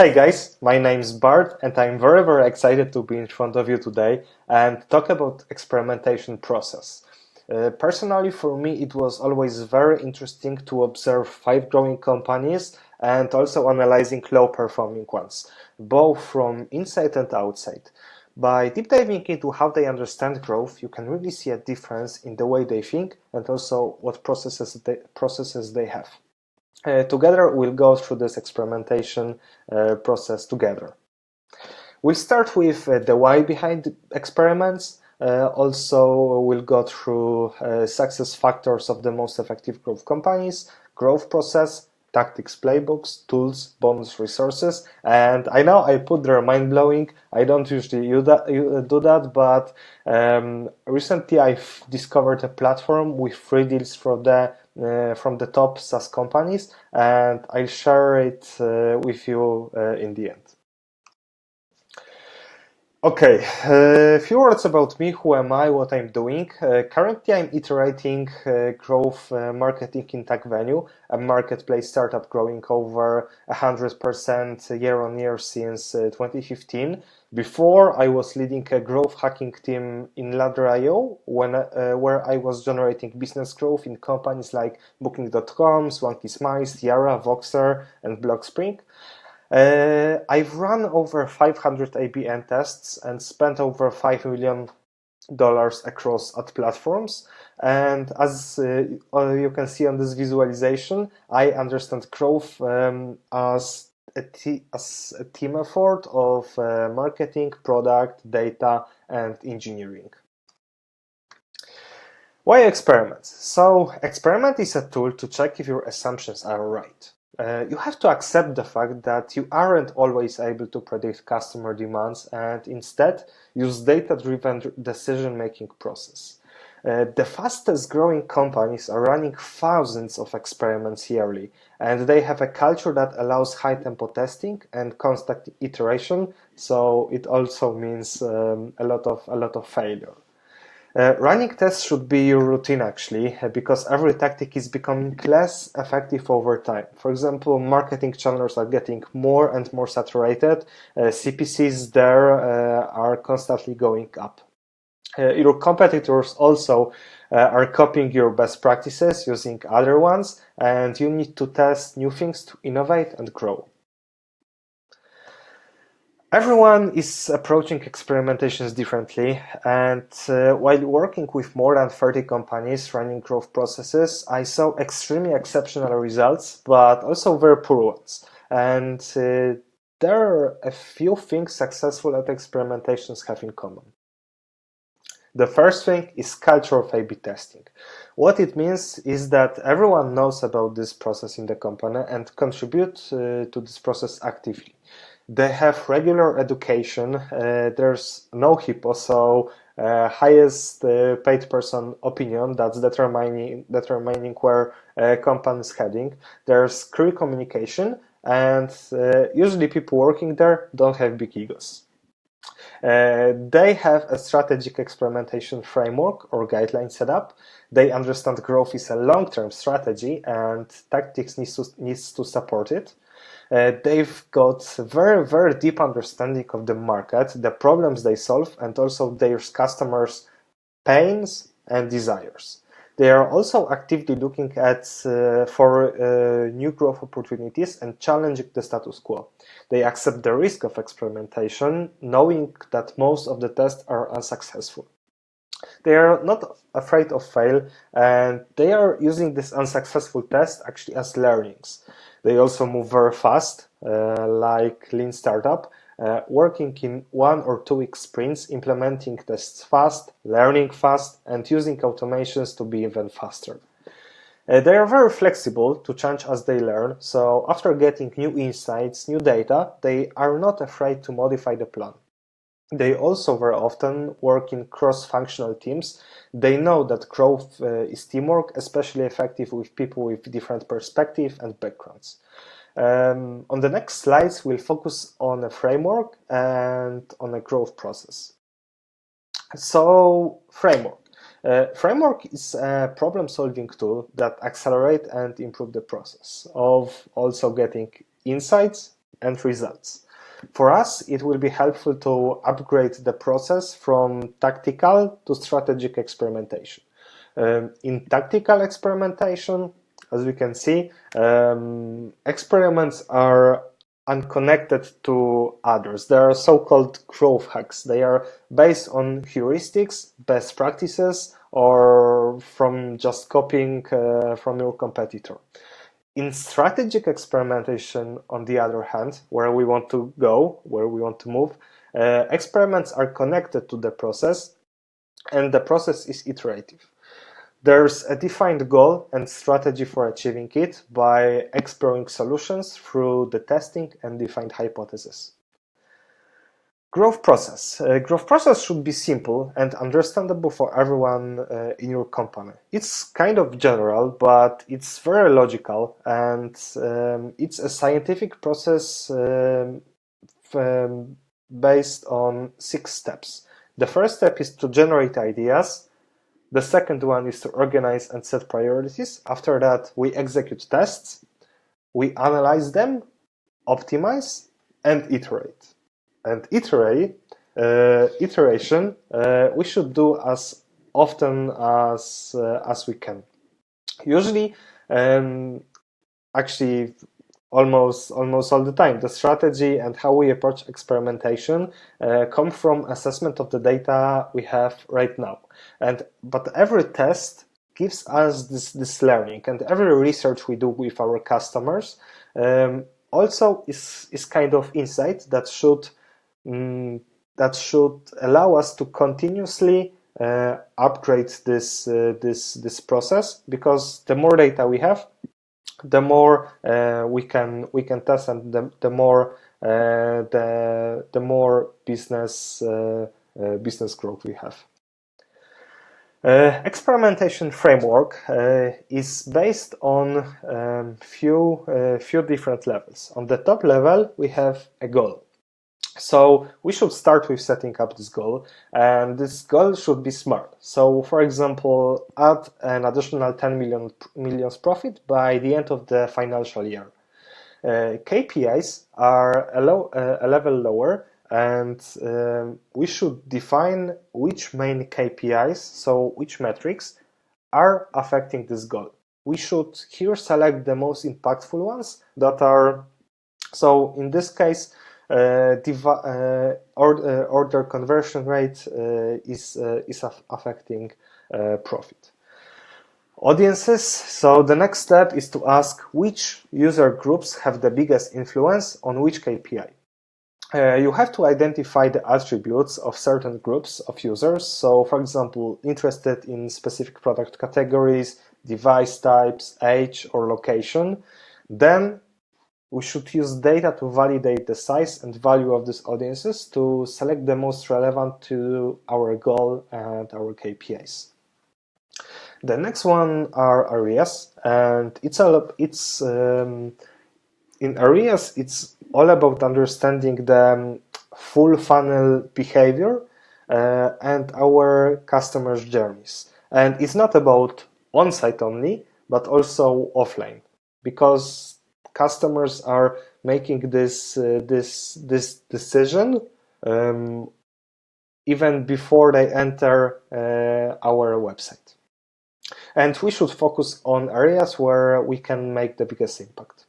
Hey guys, my name is Bart and I'm very excited to be in front of you today and talk about experimentation process. Personally for me it was always very interesting to observe five growing companies and also analyzing low performing ones, both from inside and outside. By deep diving into how they understand growth, you can really see a difference in the way they think and also what processes they have. Together we'll go through this experimentation process together. We'll start with the why behind experiments. Also, we'll go through success factors of the most effective growth companies, growth process, tactics, playbooks, tools, bonus resources. And I know I put there mind-blowing. I don't usually do that, but recently I've discovered a platform with free deals from the top SaaS companies, and I'll share it with you in the end. Okay, a few words about me, who am I, what I'm doing. Currently I'm iterating growth marketing in TechVenue, a marketplace startup growing over 100% year on year since 2015. Before I was leading a growth hacking team in Ladder.io where I was generating business growth in companies like Booking.com, Swanky Smiles, Tiara, Voxer and Blockspring. I've run over 500 ABN tests and spent over $5 million across ad platforms. And as you can see on this visualization, I understand growth as a team effort of marketing, product, data, and engineering. Why experiments? So, experiment is a tool to check if your assumptions are right. You have to accept the fact that you aren't always able to predict customer demands and instead use data-driven decision-making process. The fastest growing companies are running thousands of experiments yearly, and they have a culture that allows high tempo testing and constant iteration, so it also means a lot of failure. Running tests should be your routine actually, because every tactic is becoming less effective over time. For example, marketing channels are getting more and more saturated. CPCs there are constantly going up. Your competitors also are copying your best practices using other ones, and you need to test new things to innovate and grow. Everyone is approaching experimentations differently, and while working with more than 30 companies running growth processes, I saw extremely exceptional results, but also very poor ones. And there are a few things successful at experimentations have in common. The first thing is culture of A/B testing. What it means is that everyone knows about this process in the company and contribute to this process actively. They have regular education, there's no HIPPO, so highest paid person opinion that's determining where company is heading. There's clear communication, and usually people working there don't have big egos. They have a strategic experimentation framework or guideline set up. They understand growth is a long-term strategy and tactics needs to support it. They've got very deep understanding of the market, the problems they solve, and also their customers' pains and desires. They are also actively looking at for new growth opportunities and challenging the status quo. They accept the risk of experimentation, knowing that most of the tests are unsuccessful. They are not afraid of fail, and they are using this unsuccessful test actually as learnings. They also move very fast, like lean startup, working in 1 or 2 week sprints, implementing tests fast, learning fast, and using automations to be even faster. They are very flexible to change as they learn, so after getting new insights, new data, they are not afraid to modify the plan. They also very often work in cross-functional teams. They know that growth is teamwork, especially effective with people with different perspectives and backgrounds. On the next slides, we'll focus on a framework and on a growth process. So, framework. Framework is a problem-solving tool that accelerates and improves the process of also getting insights, end results. For us, it will be helpful to upgrade the process from tactical to strategic experimentation. In tactical experimentation, as we can see, experiments are unconnected to others. They are so-called growth hacks. They are based on heuristics, best practices, or from just copying from your competitor. In strategic experimentation, on the other hand, where we want to go, where we want to move, experiments are connected to the process, and the process is iterative. There's a defined goal and strategy for achieving it by exploring solutions through the testing and defined hypotheses. Growth process. Growth process should be simple and understandable for everyone in your company. It's kind of general, but it's very logical, and it's a scientific process based on 6 steps. The first step is to generate ideas. The second one is to organize and set priorities. After that, we execute tests, we analyze them, optimize, and iterate. And iteration, we should do as often as we can. Usually, actually, almost all the time, the strategy and how we approach experimentation come from assessment of the data we have right now. But every test gives us this learning, and every research we do with our customers also is kind of insight that should allow us to continuously upgrade this process, because the more data we have, the more we can test, and the more business growth we have. Experimentation framework is based on few different levels. On the top level, we have a goal. So we should start with setting up this goal, and this goal should be smart. So, for example, add an additional 10 million profit by the end of the financial year. KPIs are a level lower, and we should define which main KPIs, so which metrics, are affecting this goal. We should here select the most impactful ones that are, so in this case, order conversion rate is affecting profit. Audiences. So the next step is to ask which user groups have the biggest influence on which KPI. You have to identify the attributes of certain groups of users. So, for example, interested in specific product categories, device types, age, or location. Then we should use data to validate the size and value of these audiences to select the most relevant to our goal and our KPIs. The next one are areas, and in areas it's all about understanding the full funnel behavior and our customers' journeys. And it's not about on-site only, but also offline, because customers are making this decision even before they enter our website. And we should focus on areas where we can make the biggest impact.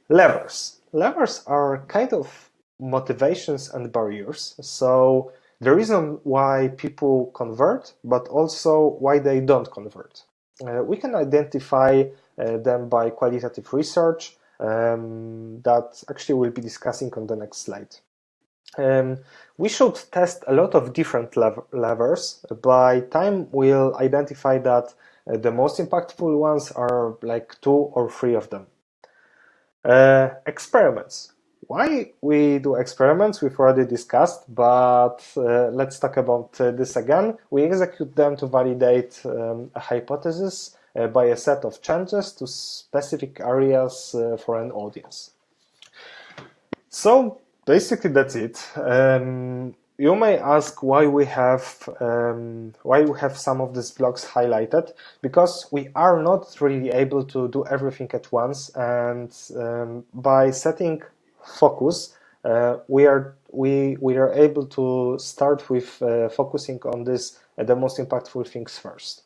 Levers. Levers are kind of motivations and barriers. So the reason why people convert, but also why they don't convert. We can identify them by qualitative research that actually we'll be discussing on the next slide. We should test a lot of different levers. By time, we'll identify that the most impactful ones are like 2 or 3 of them. Experiments. Why we do experiments, we've already discussed, but let's talk about this again. We execute them to validate a hypothesis by a set of changes to specific areas for an audience. So basically that's it. You may ask why we have some of these blocks highlighted, because we are not really able to do everything at once, and by setting focus, we are able to start with focusing on the most impactful things first.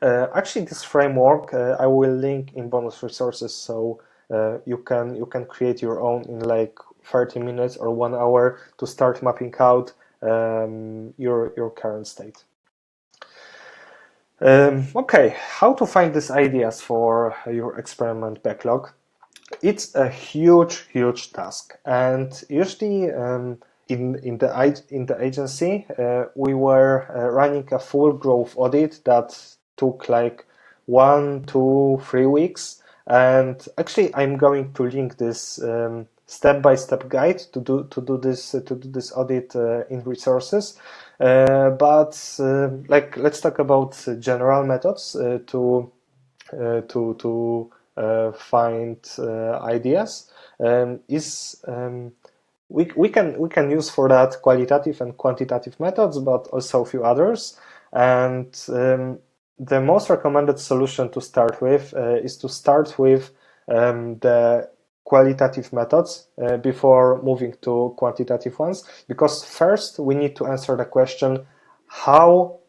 Actually, this framework I will link in bonus resources, so you can create your own in like 30 minutes or 1 hour to start mapping out your current state. Okay, how to find these ideas for your experiment backlog? It's a huge task, and usually in the agency we were running a full growth audit that took like 1, 2, 3 weeks. And actually, I'm going to link this step-by-step guide to do this audit in resources. But let's talk about general methods to find ideas. We can use for that qualitative and quantitative methods, but also a few others. And the most recommended solution to start with is to start with the qualitative methods before moving to quantitative ones, because first we need to answer the question, how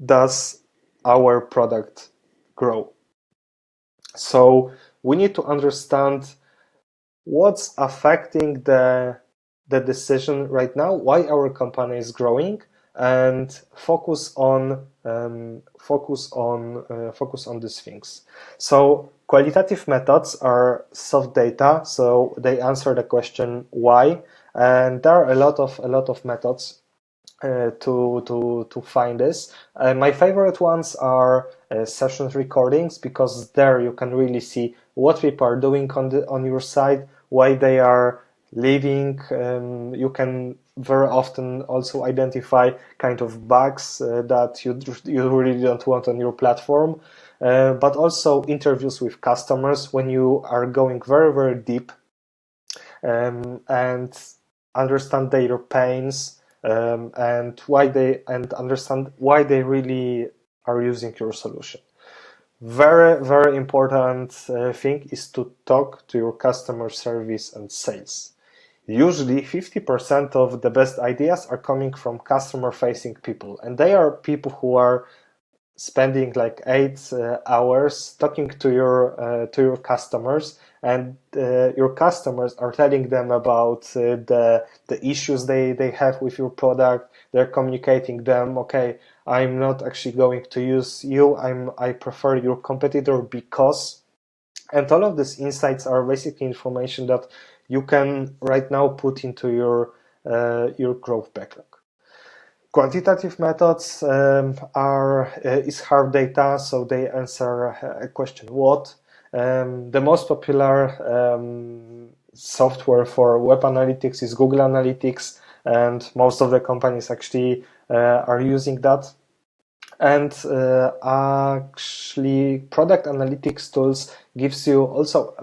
does our product grow? So we need to understand what's affecting the decision right now, why our company is growing, and focus on these things. So qualitative methods are soft data, so they answer the question why, and there are a lot of methods to find this. My favorite ones are session recordings, because there you can really see what people are doing on your side, why they are leaving. You can very often also identify kind of bugs that you really don't want on your platform, but also interviews with customers when you are going very deep and understand their pains, and understand why they really are using your solution. Very important thing is to talk to your customer service and sales. Usually 50% of the best ideas are coming from customer facing people, and they are people who are spending like 8 hours talking to your customers, and your customers are telling them about the issues they have with your product. They're communicating them, okay, I'm not actually going to use you, I prefer your competitor because, and all of these insights are basically information that you can right now put into your growth backlog. Quantitative methods is hard data, so they answer a question what. The most popular software for web analytics is Google Analytics, and most of the companies actually are using that. And actually, product analytics tools gives you also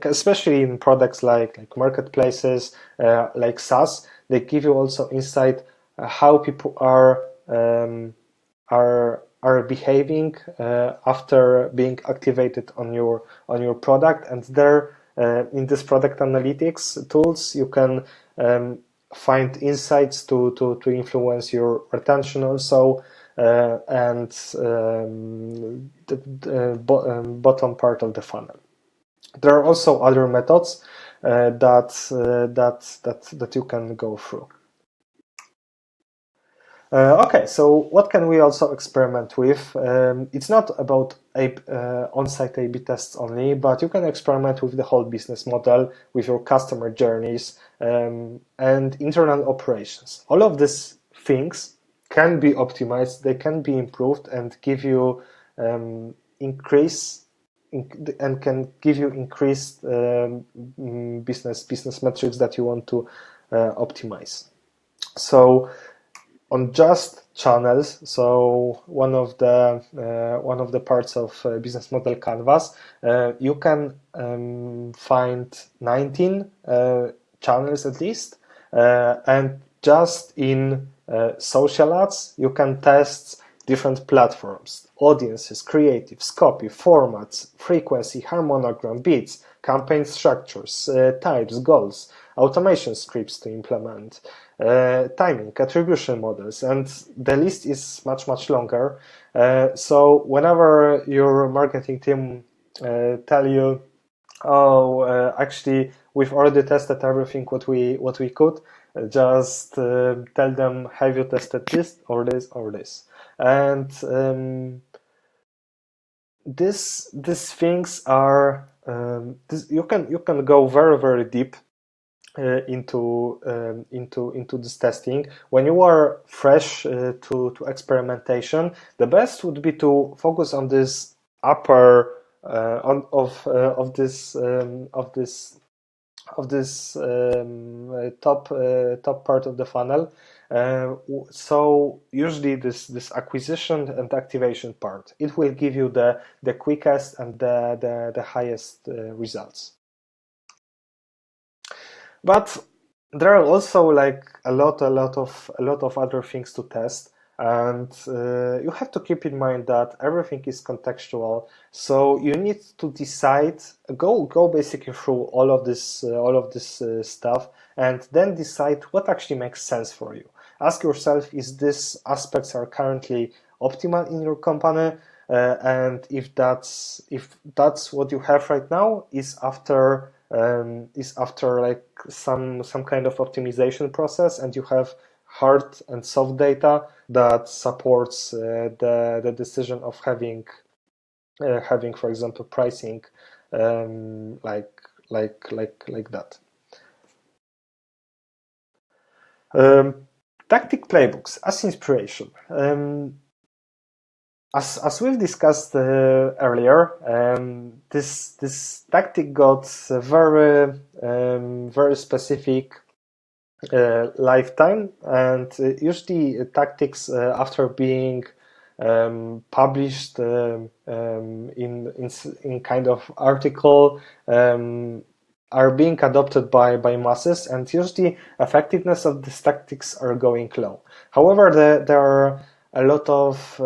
especially in products like marketplaces, like SaaS, they give you also insight how people are behaving after being activated on your product. And there in this product analytics tools you can find insights to influence your retention also, and the bottom part of the funnel. There are also other methods that you can go through. Okay, so what can we also experiment with? It's not about on-site A/B tests only, but you can experiment with the whole business model, with your customer journeys, and internal operations. All of these things can be optimized, they can be improved, and give you increased business metrics that you want to optimize. So on just channels, so one of the parts of business model canvas, you can find 19 channels at least, and just in social ads you can test different platforms, audiences, creatives, copy, formats, frequency, harmonogram, bids, campaign structures, types, goals, automation scripts to implement, timing, attribution models, and the list is much, much longer. So whenever your marketing team tell you, oh, actually, we've already tested everything what we could. Just tell them, have you tested this or this or this? And these things are you can go very, very deep into this testing. When you are fresh to experimentation, the best would be to focus on this upper of this top part of the funnel. So usually this acquisition and activation part, it will give you the quickest and the highest results. But there are also like a lot of other things to test, and you have to keep in mind that everything is contextual. So you need to decide, go basically through all of this stuff, and then decide what actually makes sense for you. Ask yourself, is these aspects are currently optimal in your company, and if that's what you have right now, is after like some kind of optimization process, and you have hard and soft data that supports the decision of having, for example, pricing like that. Tactic playbooks as inspiration. As we've discussed earlier, this tactic got a very specific lifetime, and usually tactics after being published in kind of article are being adopted by masses, and usually effectiveness of these tactics are going low. However, there are a lot of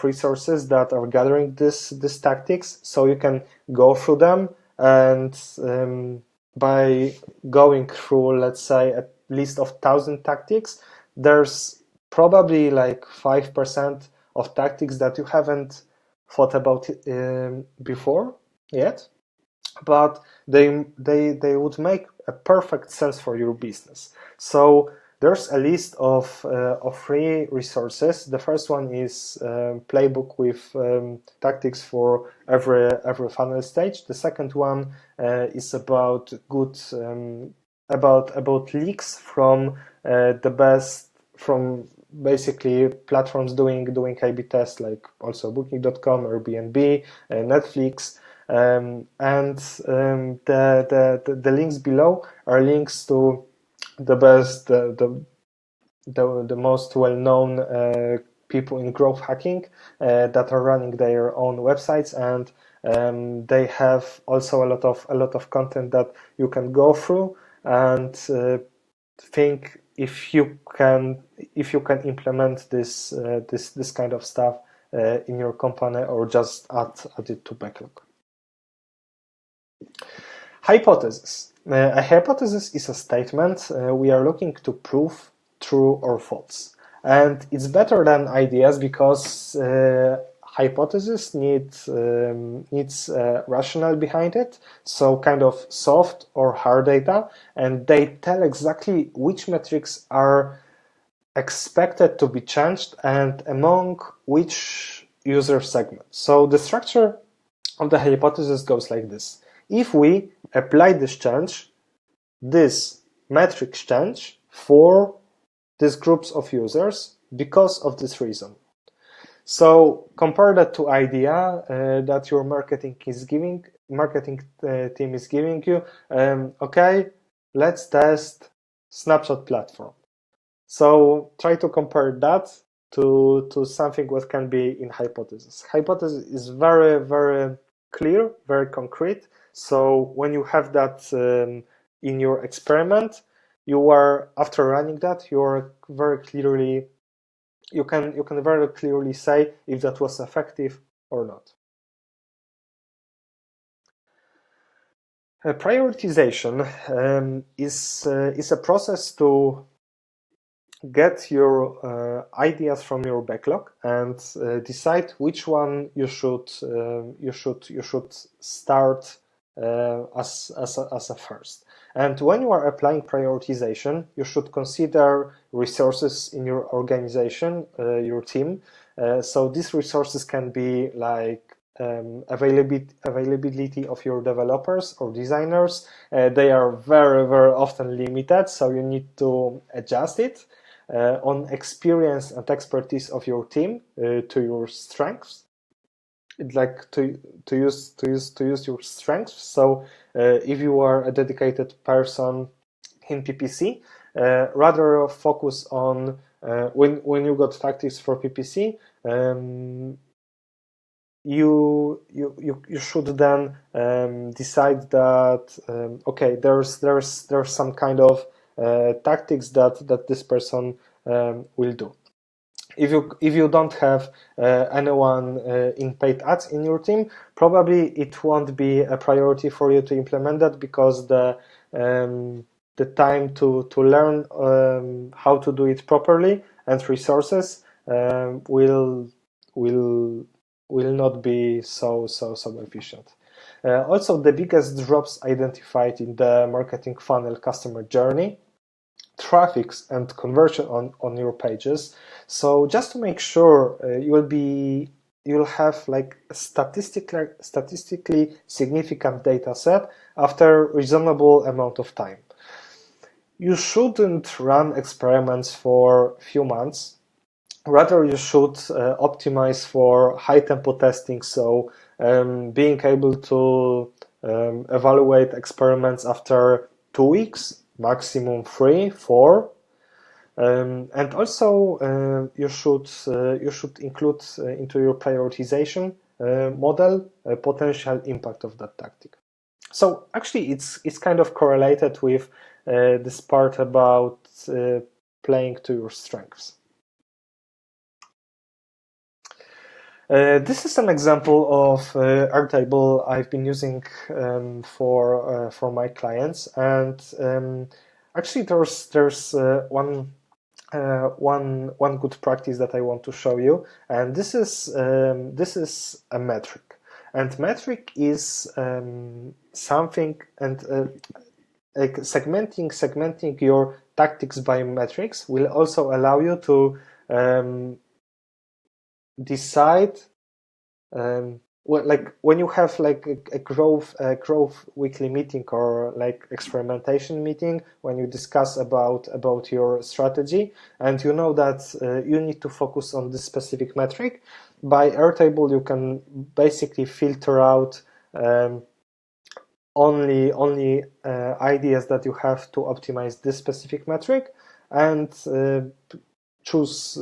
resources that are gathering these tactics, so you can go through them, and by going through, let's say, a list of 1,000 tactics, there's probably like 5% of tactics that you haven't thought about before yet, but they would make a perfect sense for your business. So there's a list of free resources. The first one is playbook with tactics for every funnel stage. The second one is about good about leaks from the best, from basically platforms doing A/B tests, like also Booking.com, Airbnb, Netflix. And the links below are links to the best, the most well-known people in growth hacking that are running their own websites, and they have also a lot of content that you can go through and think if you can implement this kind of stuff in your company, or just add it to backlog. Hypothesis. A hypothesis is a statement we are looking to prove true or false, and it's better than ideas because hypothesis needs rationale behind it, so kind of soft or hard data, and they tell exactly which metrics are expected to be changed and among which user segments. So the structure of the hypothesis goes like this. If we apply this change, this metric change for these groups of users because of this reason. So compare that to idea that your marketing team is giving you. Okay, let's test snapshot platform. So try to compare that to something what can be in hypothesis. Hypothesis is very, very clear, very concrete. So when you have that in your experiment, you are, after running that, you are very clearly, you can very clearly say if that was effective or not. Prioritization is a process to get your ideas from your backlog and decide which one you should start as a first. And when you are applying prioritization, you should consider resources in your organization, your team. So these resources can be like availability of your developers or designers. They are very, very often limited, so you need to adjust it. On experience and expertise of your team to your strengths. It's like to use your strengths. So if you are a dedicated person in PPC, rather focus on when you got tactics for PPC. You should then decide that okay, there's some kind of tactics that this person will do. If you don't have anyone in paid ads in your team, probably it won't be a priority for you to implement that, because the time to learn how to do it properly and resources will not be so efficient. Also, the biggest drops identified in the marketing funnel customer journey, traffics and conversion on your pages. So just to make sure you'll have like a statistically significant data set after reasonable amount of time. You shouldn't run experiments for a few months. Rather, you should optimize for high tempo testing, so being able to evaluate experiments after 2 weeks, maximum 3, 4. And also you should include into your prioritization model a potential impact of that tactic. So actually it's kind of correlated with this part about playing to your strengths. This is an example of Airtable I've been using for my clients, and actually there's one good practice that I want to show you, and this is a metric, and metric is something, and like segmenting your tactics by metrics will also allow you to decide like when you have like a growth weekly meeting or like experimentation meeting, when you discuss about your strategy and you know that you need to focus on this specific metric, by Airtable you can basically filter out only ideas that you have to optimize this specific metric, and choose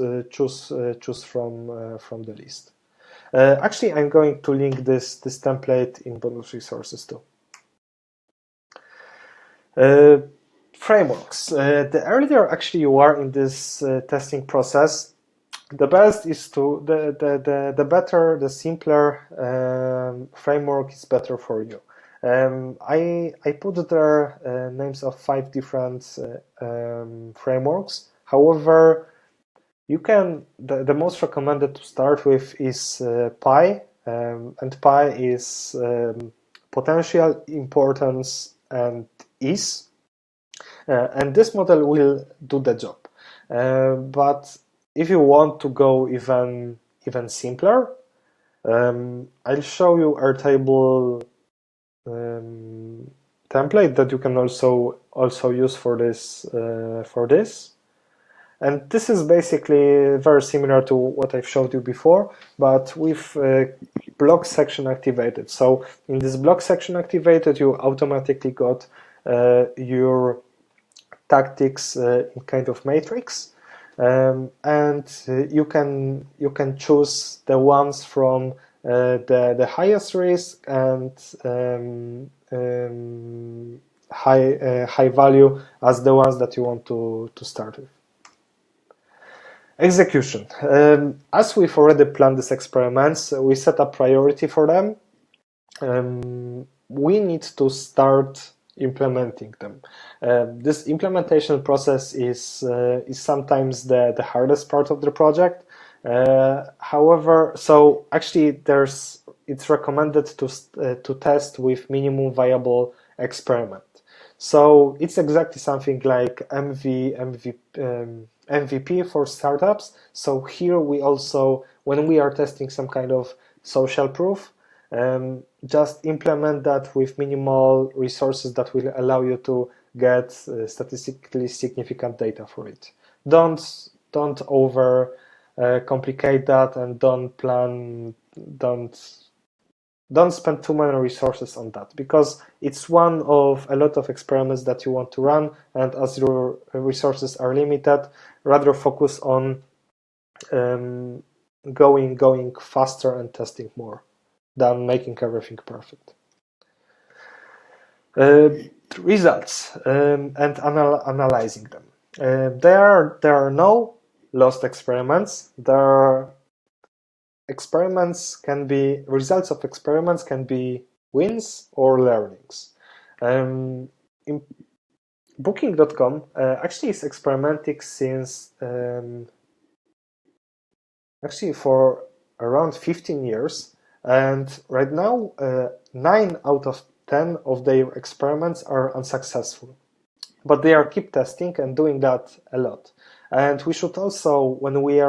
from the list. Actually, I'm going to link this template in bonus resources too. Frameworks. The earlier actually you are in this testing process, the best is to the better, the simpler framework is better for you. I put there names of 5 different frameworks. However, you can, the most recommended to start with is PI, and PI is potential, importance, and ease. And this model will do the job. But if you want to go even simpler, I'll show you Airtable template that you can also use for this. And this is basically very similar to what I've showed you before, but with block section activated. So in this block section activated, you automatically got your tactics in kind of matrix, and you can choose the ones from the highest risk and high value as the ones that you want to start with. Execution. As we've already planned these experiments, we set a priority for them. we need to start implementing them. This implementation process is sometimes the hardest part of the project. However, so actually it's recommended to test with minimum viable experiment. So it's exactly something like MVP for startups. So here we also, when we are testing some kind of social proof, just implement that with minimal resources that will allow you to get statistically significant data for it. Don't over complicate that, and don't spend too many resources on that, because it's one of a lot of experiments that you want to run, and as your resources are limited, rather focus on going faster and testing more than making everything perfect. Results and analyzing them. There are no lost experiments. Results of experiments can be wins or learnings. In Booking.com actually is experimenting since actually for around 15 years, and right now 9 out of 10 of their experiments are unsuccessful, but they are keep testing and doing that a lot. And we should also, when we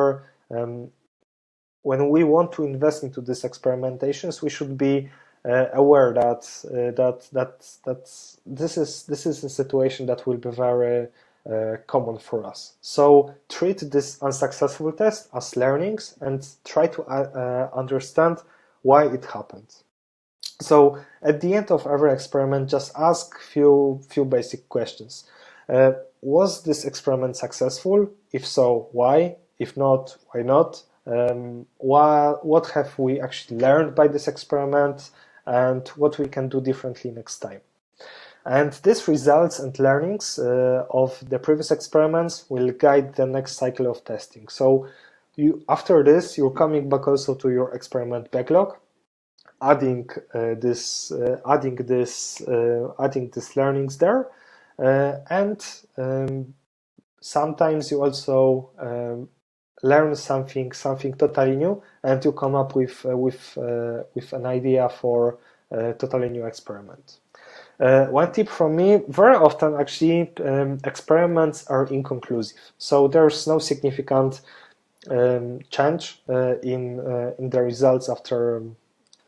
want to invest into these experimentations, we should be aware that this is a situation that will be very common for us. So treat this unsuccessful test as learnings and try to understand why it happened. So at the end of every experiment, just ask few basic questions. Was this experiment successful? If so, why? If not, why not? What have we actually learned by this experiment, and what we can do differently next time? And these results and learnings of the previous experiments will guide the next cycle of testing. So after this, you're coming back also to your experiment backlog, adding these learnings there, and sometimes you also learn something totally new, and you come up with an idea for a totally new experiment. One tip from me: very often actually experiments are inconclusive, so there's no significant change in the results after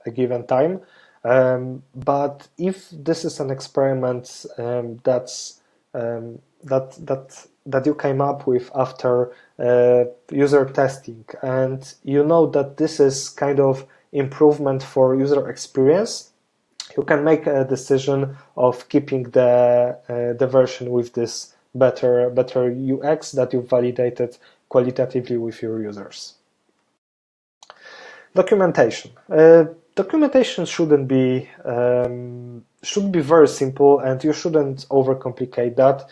a given time. But if this is an experiment that you came up with after user testing, and you know that this is kind of improvement for user experience, you can make a decision of keeping the version with this better UX that you validated qualitatively with your users. Documentation. Documentation should be very simple, and you shouldn't overcomplicate that.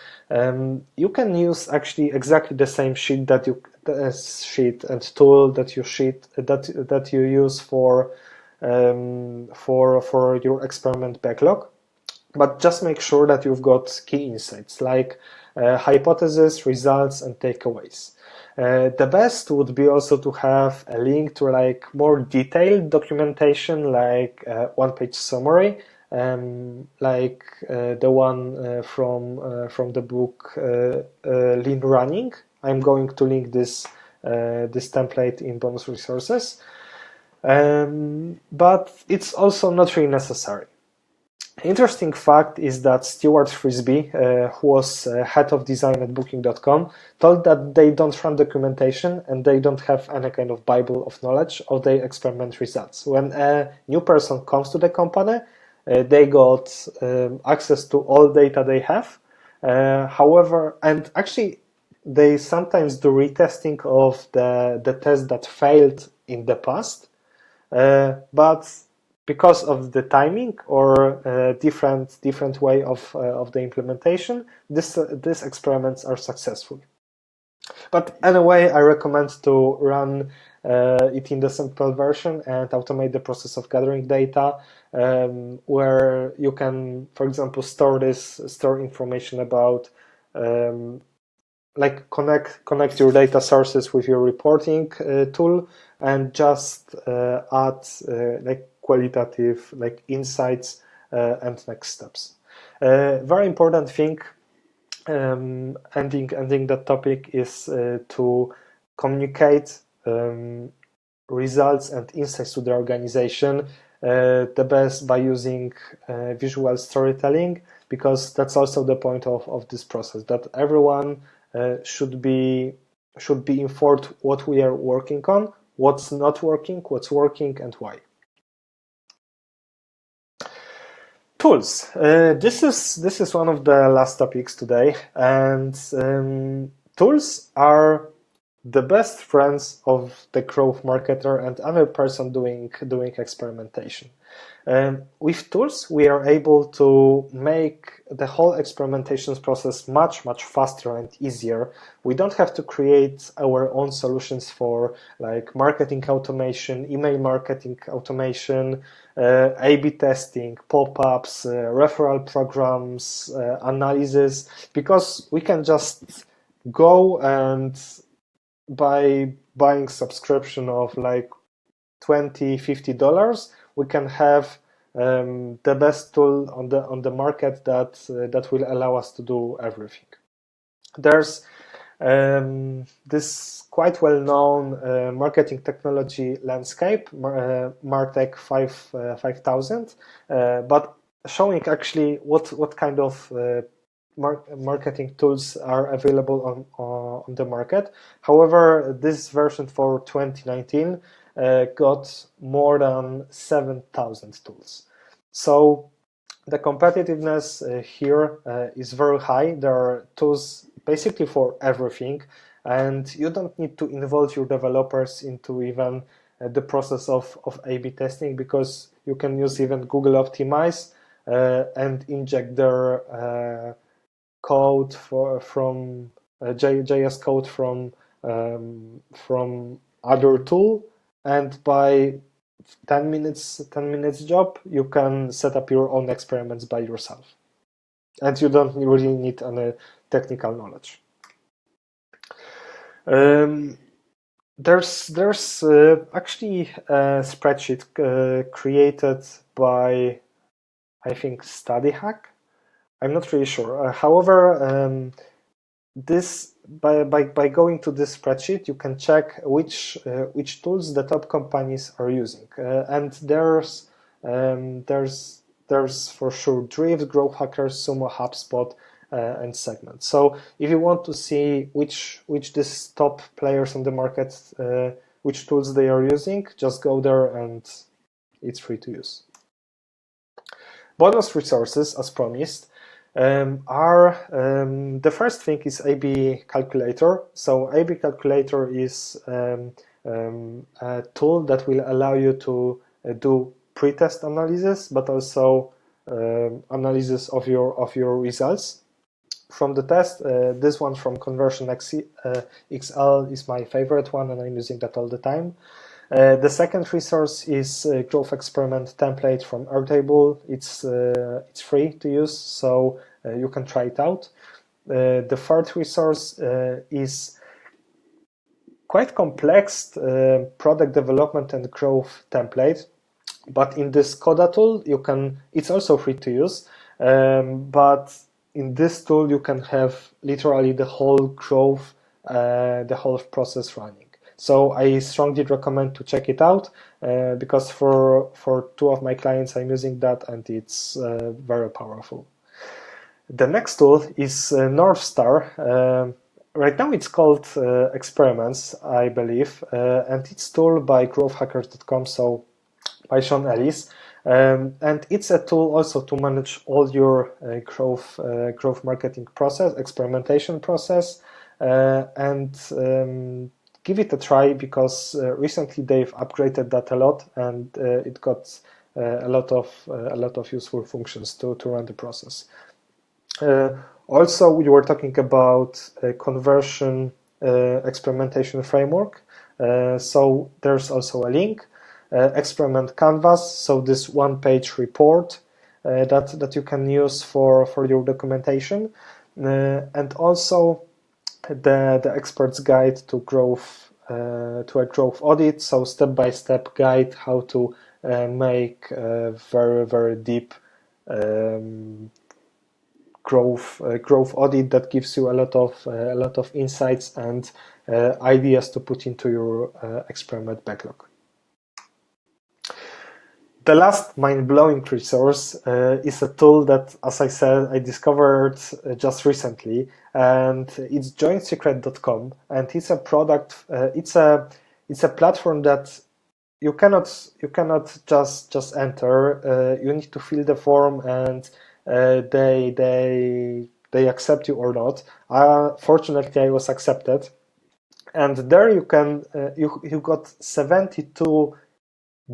You can use actually exactly the same sheet and tool that you use for your experiment backlog, but just make sure that you've got key insights like hypothesis, results, and takeaways. The best would be also to have a link to like more detailed documentation, like one-page summary, like the one from the book Lean Running. I'm going to link this template in bonus resources, but it's also not really necessary. Interesting fact is that Stuart Frisbee, who was head of design at Booking.com, told that they don't run documentation and they don't have any kind of Bible of knowledge of their experiment results. When a new person comes to the company, they got access to all data they have. However, and actually, they sometimes do retesting of the test that failed in the past, but because of the timing or different way of the implementation, these experiments are successful. But anyway, I recommend to run it in the simple version and automate the process of gathering data, where you can, for example, store information about like connect your data sources with your reporting tool and just add like qualitative like insights and next steps. Very important thing, ending that topic, is to communicate results and insights to the organization the best by using visual storytelling, because that's also the point of this process, that everyone should be informed what we are working on, what's not working, what's working, and why. Tools. This is one of the last topics today, and tools are the best friends of the growth marketer and other person doing experimentation. With tools, we are able to make the whole experimentation process much faster and easier. We don't have to create our own solutions for like marketing automation, email marketing automation, A/B testing, pop-ups, referral programs, analysis, because we can just go and by buying subscription of like $20-50, we can have the best tool on the market that will allow us to do everything. There's this quite well-known marketing technology landscape, Martech 5000, but showing actually what kind of marketing tools are available on the market. However, this version for 2019 got more than 7,000 tools. So the competitiveness here is very high. There are tools basically for everything, and you don't need to involve your developers into even the process of A/B testing, because you can use even Google Optimize and inject their code from JS code from other tool, and by 10 minutes job, you can set up your own experiments by yourself, and you don't really need any technical knowledge. There's actually a spreadsheet created by, I think, StudyHack. I'm not really sure. However, this by going to this spreadsheet, you can check which tools the top companies are using, and there's for sure Drift, Growth Hackers, Sumo, HubSpot, and Segment. So if you want to see which these top players on the market, which tools they are using, just go there and it's free to use. Bonus resources, as promised, are the first thing is A/B calculator. So A/B calculator is a tool that will allow you to do pre-test analysis, but also analysis of your results from the test. This one from Conversion XL is my favorite one, and I'm using that all the time. The second resource is Growth Experiment template from Airtable. It's free to use, so you can try it out. The third resource is quite complex product development and growth template, but in this Coda tool it's also free to use, but in this tool you can have literally the whole growth, the whole process running. So I strongly recommend to check it out, because for two of my clients I'm using that, and it's very powerful. The next tool is North Star. Right now it's called Experiments, I believe, and it's tool by growthhackers.com, so by Sean Ellis. And it's a tool also to manage all your growth marketing process, experimentation process, and give it a try, because recently they've upgraded that a lot, and it got a lot of useful functions to run the process. Also, we were talking about a conversion experimentation framework. So there's also a link. Experiment Canvas, so this one-page report that you can use for your documentation, and also the expert's guide to a growth audit, so step-by-step guide how to make a very deep growth audit that gives you a lot of insights and ideas to put into your experiment backlog. The last mind-blowing resource is a tool that, as I said, I discovered just recently, and it's joinsecret.com, and it's a product. It's a platform that you cannot just enter. You need to fill the form, and they accept you or not. Fortunately, I was accepted, and there you can you got 72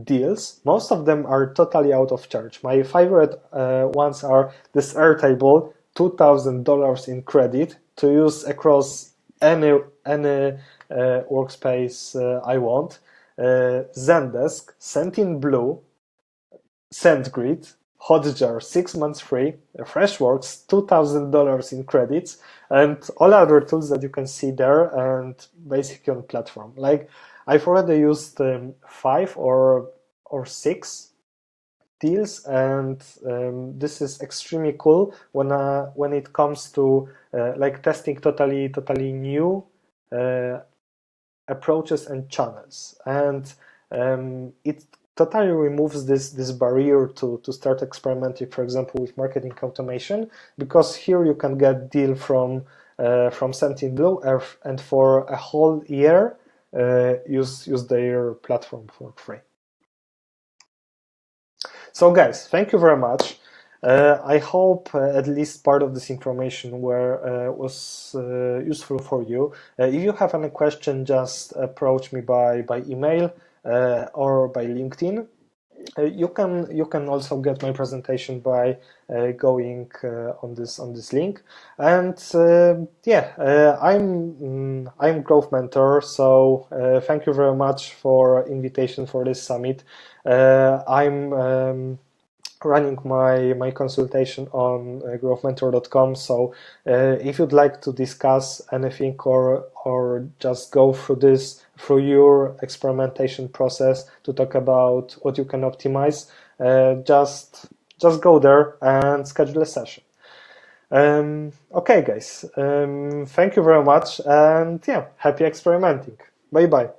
deals. Most of them are totally out of charge. My favorite ones are this Airtable, $2,000 in credit to use across any workspace I want. Zendesk, Sentinel, SendGrid, Hotjar, 6 months free, Freshworks, $2,000 in credits, and all other tools that you can see there, and basically on platform. Like, I've already used 5 or 6 deals, and this is extremely cool when it comes to like testing totally new approaches and channels, and it totally removes this barrier to start experimenting, for example, with marketing automation, because here you can get deal from Sentinel, and for a whole year use their platform for free. So guys, thank you very much. I hope at least part of this information was useful for you. If you have any question, just approach me by email or by LinkedIn. You can also get my presentation by going on this link. And I'm Growth Mentor. So thank you very much for invitation for this summit. I'm running my consultation on growthmentor.com. So if you'd like to discuss anything or just go through your experimentation process to talk about what you can optimize, just go there and schedule a session. Okay, guys. Thank you very much, and happy experimenting. Bye bye.